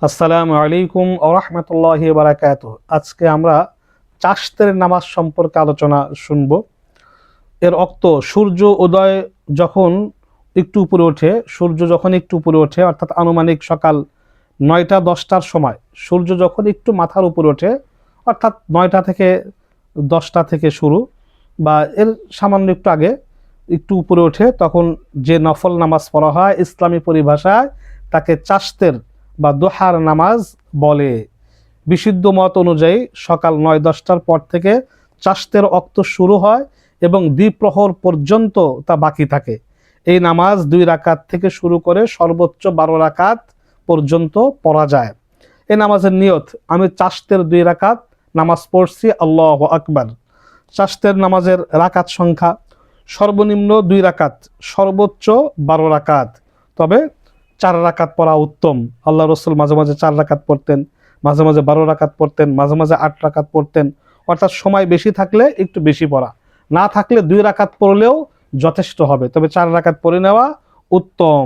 আসসালামু আলাইকুম ওয়া রাহমাতুল্লাহি ওয়া বারাকাতুহু। আজকে আমরা চাশতের নামাজ সম্পর্কে আলোচনা শুনব। এর অর্থ সূর্য উদয় যখন একটু উপরে ওঠে, অর্থাৎ আনুমানিক সকাল ৯টা-১০টার সময় সূর্য যখন একটু মাথার উপরে ওঠে, অর্থাৎ ৯টা থেকে ১০টা থেকে শুরু বা এর সামান্য একটু আগে একটু উপরে ওঠে, তখন যে নফল নামাজ পড়া হয় ইসলামী পরিভাষায় তাকে চাশতের বা দোহার নামাজ বলে। বিশুদ্ধ মত অনুযায়ী সকাল ৯-১০টার পর থেকে চাশতের ওয়াক্ত শুরু হয় এবং দ্বিপ্রহর পর্যন্ত তা বাকি থাকে। এই নামাজ ২ রাকাত থেকে শুরু করে সর্বোচ্চ ১২ রাকাত পর্যন্ত পড়া যায়। এই নামাজের নিয়ত, আমি চাশতের ২ রাকাত নামাজ পড়ছি, আল্লাহু আকবার। চাশতের নামাজের রাকাত সংখ্যা সর্বনিম্ন ২ রাকাত, সর্বোচ্চ ১২ রাকাত, তবে ৪ রাকাত পড়া উত্তম। আল্লাহ রসুল মাঝে মাঝে ৪ রাকাত পড়তেন, মাঝে মাঝে ১২ রাকাত পড়তেন, মাঝে মাঝে ৮ রাকাত পড়তেন। অর্থাৎ সময় বেশি থাকলে একটু বেশি পড়া, না থাকলে ২ রাকাত পড়লেও যথেষ্ট হবে, তবে ৪ রাকাত পড়ে নেওয়া উত্তম।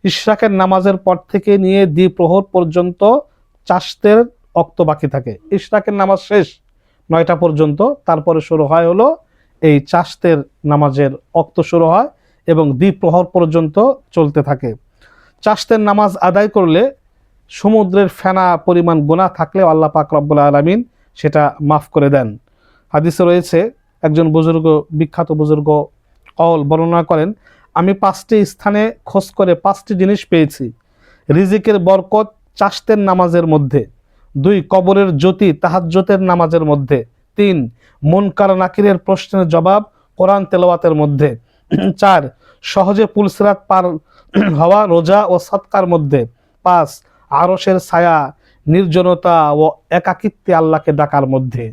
ইশরাকের নামাজের পর থেকে নিয়ে দ্বিপ্রহর পর্যন্ত চাশতের ওয়াক্ত বাকি থাকে। ইশরাকের নামাজ শেষ ৯টা পর্যন্ত, তারপরে শুরু হয় হলো এই চাশতের নামাজের ওয়াক্ত শুরু হয় এবং দ্বিপ্রহর পর্যন্ত চলতে থাকে। চাশতের নামাজ আদায় করলে সমুদ্রের ফেনা পরিমাণ গুনাহ থাকলেও আল্লাহ পাক রব্বুল আলামিন সেটা মাফ করে দেন। হাদিসে রয়েছে, একজন বুজুর্গ, বিখ্যাত বুজুর্গ কওল বর্ণনা করেন, আমি ৫টি স্থানে খোঁজ করে ৫টি জিনিস পেয়েছি। রিজিকের বরকত চাশতের নামাজের মধ্যে, ২ কবরের জ্যোতি তাহাজ্জুদের নামাজের মধ্যে, ৩ মুনকার নাকিরের প্রশ্নের জবাব কোরআন তেলাওয়াতের মধ্যে, ৪ সহজে পুলসিরাত পার হওয়া রোজা ও সাদকার মধ্যে, ৫ আরশের ছায়া, নির্জনতা ও একাকিত্বে আল্লাহকে ডাকার মধ্যে।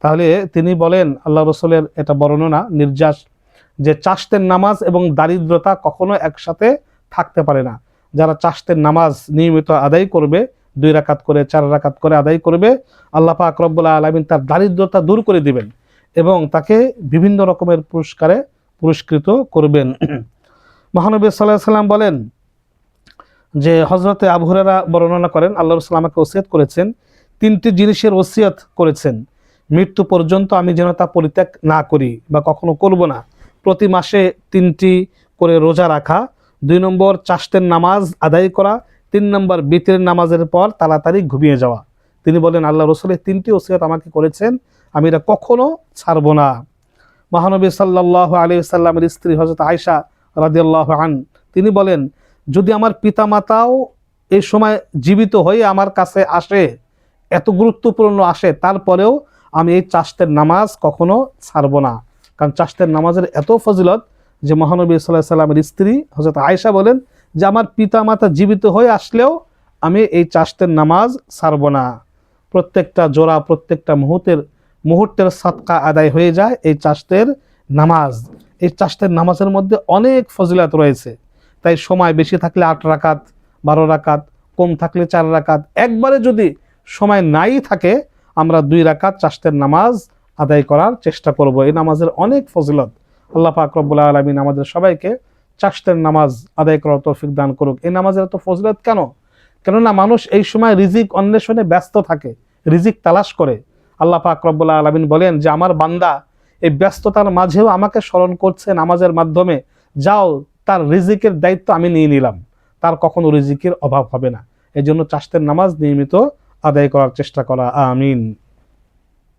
তাহলে তিনি বলেন, আল্লাহ রসুলের এটা বর্ণনা, নির্যাস, যে চাশতের নামাজ এবং দারিদ্রতা কখনো একসাথে থাকতে পারে না। যারা চাশতের নামাজ নিয়মিত আদায় করবে, ২ রাকাত করে ৪ রাকাত করে আদায় করবে, আল্লাহ পাক রব্বুল আলামিন তার দারিদ্রতা দূর করে দিবেন এবং তাকে বিভিন্ন রকমের পুরস্কারে পুরস্কৃত করবেন। মহানবী সাল্লাল্লাহু আলাইহি সাল্লাম বলেন যে, হযরতে আবু হুরায়রা বর্ণনা করেন, আল্লাহ রাসূল আমাকে ওসিয়ত করেছেন, ৩টি জিনিসের ওসিয়ত করেছেন, মৃত্যু পর্যন্ত আমি যেন তা পরিত্যাগ না করি বা কখনো করব না। প্রতি মাসে ৩টি করে রোজা রাখা, ২ নম্বর চাশতের নামাজ আদায় করা, ৩ নম্বর বিতরের নামাজের পর তাড়াতাড়ি ঘুমিয়ে যাওয়া। তিনি বলেন, আল্লাহ রাসূলের ৩টি ওসিয়ত আমাকে করেছেন, আমি এটা কখনো ছাড়ব না। মহানবী সাল্লাল্লাহু আলাইহি সাল্লামের স্ত্রী হযরত আয়েশা রাদিয়াল্লাহু আন, তিনি বলেন, যদি আমার পিতামাতাও এই সময় জীবিত হয়ে আমার কাছে আসে, এত গুরুত্বপূর্ণ আসে, তারপরেও আমি এই চাশতের নামাজ কখনো ছাড়ব না। কারণ চাশতের নামাজের এত ফজিলত যে মহানবী সাল্লাল্লাহু আলাইহি সাল্লামের স্ত্রী হযরত আয়েশা বলেন যে, আমার পিতামাতা জীবিত হয়ে আসলেও আমি এই চাশতের নামাজ ছাড়ব না। প্রত্যেকটা জোড়া, প্রত্যেকটা মুহূর্তের সাদকা আদায় হয়ে যায় এই চাশতের নামাজ। এই চাশতের নামাজের মধ্যে অনেক ফজিলত রয়েছে। তাই সময় বেশি থাকলে ৮ রাকাত, ১২ রাকাত, কম থাকলে ৪ রাকাত, একবারে যদি সময় নাই থাকে আমরা ২ রাকাত চাশতের নামাজ আদায় করার চেষ্টা করব। এই নামাজের অনেক ফজিলত। আল্লাহ পাক রব্বুল আলামিন আমাদের সবাইকে চাশতের নামাজ আদায় করার তৌফিক দান করুক। এই নামাজের এত ফজিলত কেন? কেননা মানুষ এই সময় রিজিক অন্বেষণে ব্যস্ত থাকে, রিজিক তালাশ করে। আল্লাহ পাক রব্বুল আলামিন বলেন যে, আমার বান্দা এই ব্যস্ততার মাঝেও আমাকে স্মরণ করছে নামাজের মাধ্যমে, যাও তার রিজিকের দায়িত্ব আমি নিয়ে নিলাম, তার কখনো রিজিকের অভাব হবে না। এই জন্য চাশতের নামাজ নিয়মিত আদায় করার চেষ্টা করা। আমিন।